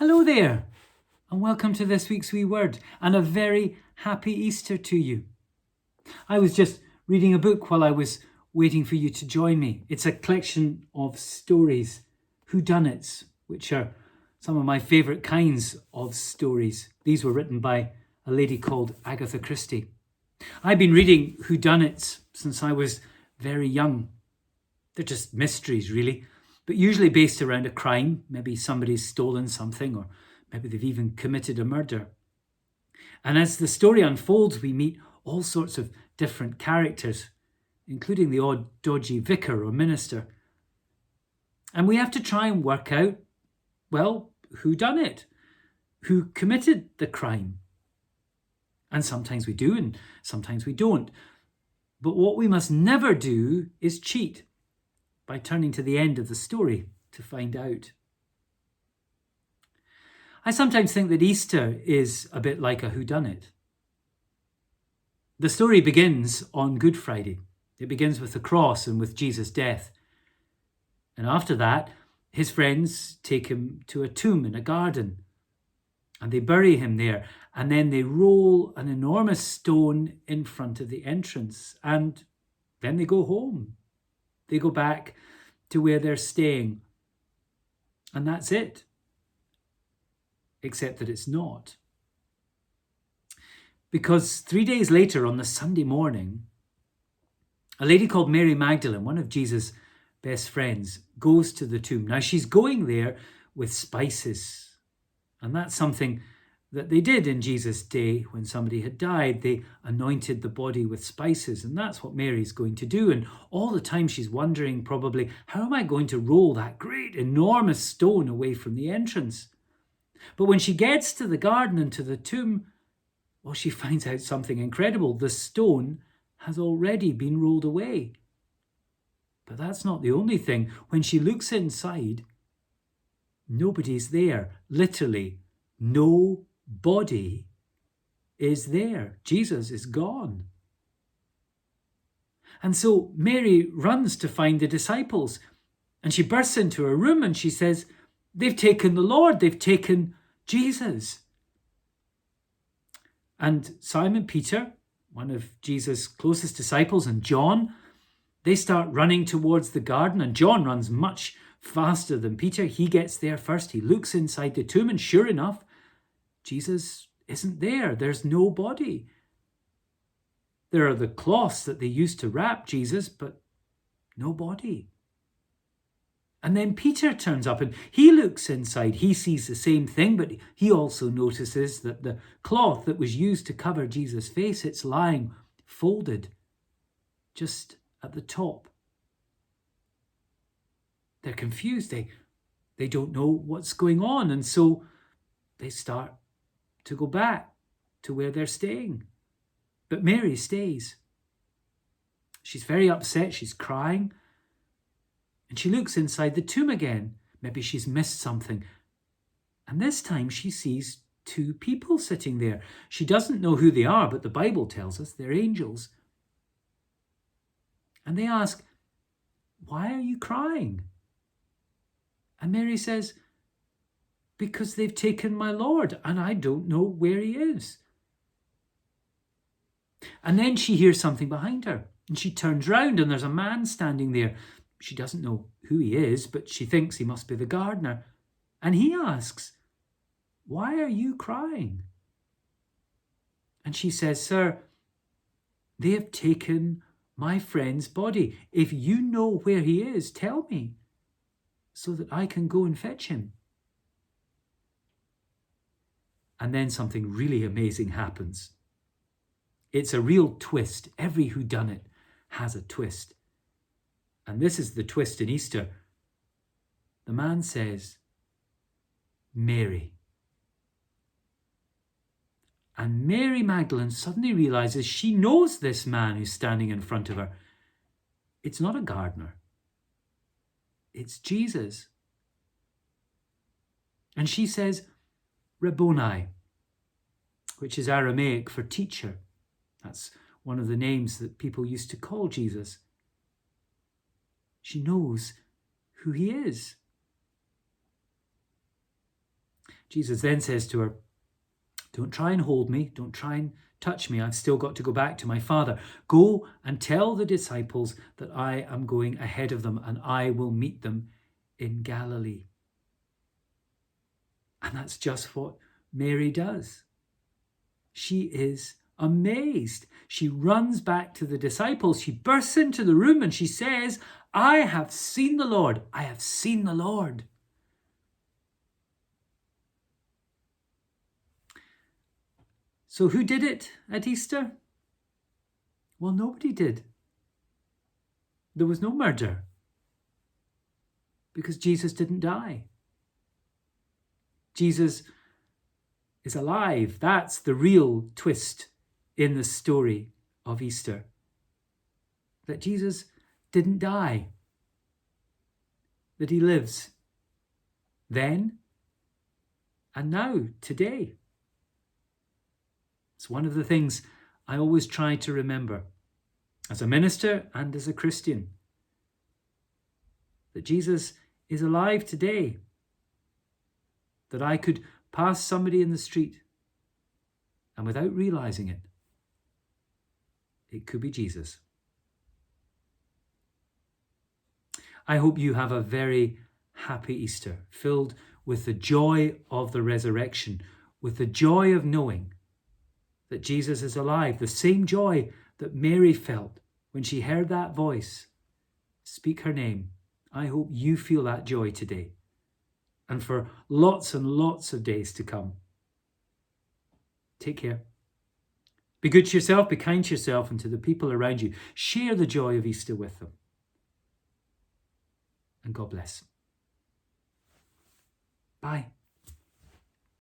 Hello there, and welcome to this week's wee word, and a very happy Easter to you. I was just reading a book while I was waiting for you to join me. It's a collection of stories, whodunits, which are some of my favourite kinds of stories. These were written by a lady called Agatha Christie. I've been reading whodunits since I was very young. They're just mysteries, really, but usually based around a crime. Maybe somebody's stolen something, or maybe they've even committed a murder. And as the story unfolds, we meet all sorts of different characters, including the odd dodgy vicar or minister. And we have to try and work out, well, who done it? Who committed the crime? And sometimes we do, and sometimes we don't. But what we must never do is cheat by turning to the end of the story to find out. I sometimes think that Easter is a bit like a whodunit. The story begins on Good Friday. It begins with the cross and with Jesus' death. And after that, his friends take him to a tomb in a garden, and they bury him there, and then they roll an enormous stone in front of the entrance, and then they go home. They go back to where they're staying. And that's it. Except that it's not. Because 3 days later, on the Sunday morning, a lady called Mary Magdalene, one of Jesus' best friends, goes to the tomb. Now, she's going there with spices. And that's something that they did in Jesus' day when somebody had died. They anointed the body with spices, and that's what Mary's going to do. And all the time she's wondering probably, how am I going to roll that great enormous stone away from the entrance? But when she gets to the garden and to the tomb, well, she finds out something incredible. The stone has already been rolled away. But that's not the only thing. When she looks inside, nobody's there. Literally, no body is there. Jesus is gone. And so Mary runs to find the disciples, and she bursts into a room and she says, they've taken the Lord, they've taken Jesus. And Simon Peter, one of Jesus' closest disciples, and John, they start running towards the garden, and John runs much faster than Peter. He gets there first. He looks inside the tomb, and sure enough, Jesus isn't there. There's no body. There are the cloths that they used to wrap Jesus, but no body. And then Peter turns up and he looks inside. He sees the same thing, but he also notices that the cloth that was used to cover Jesus' face, it's lying folded just at the top. They're confused. They don't know what's going on. And so they start to go back to where they're staying. But Mary stays. She's very upset. She's crying. And she looks inside the tomb again. Maybe she's missed something. And this time she sees two people sitting there. She doesn't know who they are, but the Bible tells us they're angels. And they ask, why are you crying? And Mary says, because they've taken my Lord and I don't know where he is. And then she hears something behind her and she turns round and there's a man standing there. She doesn't know who he is, but she thinks he must be the gardener. And he asks, why are you crying? And she says, sir, they have taken my friend's body. If you know where he is, tell me so that I can go and fetch him. And then something really amazing happens. It's a real twist. Every whodunit has a twist. And this is the twist in Easter. The man says, Mary. And Mary Magdalene suddenly realizes she knows this man who's standing in front of her. It's not a gardener. It's Jesus. And she says, Rabboni, which is Aramaic for teacher. That's one of the names that people used to call Jesus. She knows who he is. Jesus then says to her, don't try and hold me. Don't try and touch me. I've still got to go back to my Father. Go and tell the disciples that I am going ahead of them and I will meet them in Galilee. And that's just what Mary does. She is amazed. She runs back to the disciples. She bursts into the room and she says, I have seen the Lord. I have seen the Lord. So who did it at Easter? Well, nobody did. There was no murder because Jesus didn't die. Jesus is alive. That's the real twist in the story of Easter. That Jesus didn't die. That he lives then and now, today. It's one of the things I always try to remember as a minister and as a Christian. That Jesus is alive today. That I could pass somebody in the street and without realizing it, it could be Jesus. I hope you have a very happy Easter, filled with the joy of the resurrection, with the joy of knowing that Jesus is alive, the same joy that Mary felt when she heard that voice speak her name. I hope you feel that joy today and for lots and lots of days to come. Take care. Be good to yourself, be kind to yourself and to the people around you. Share the joy of Easter with them. And God bless. Bye.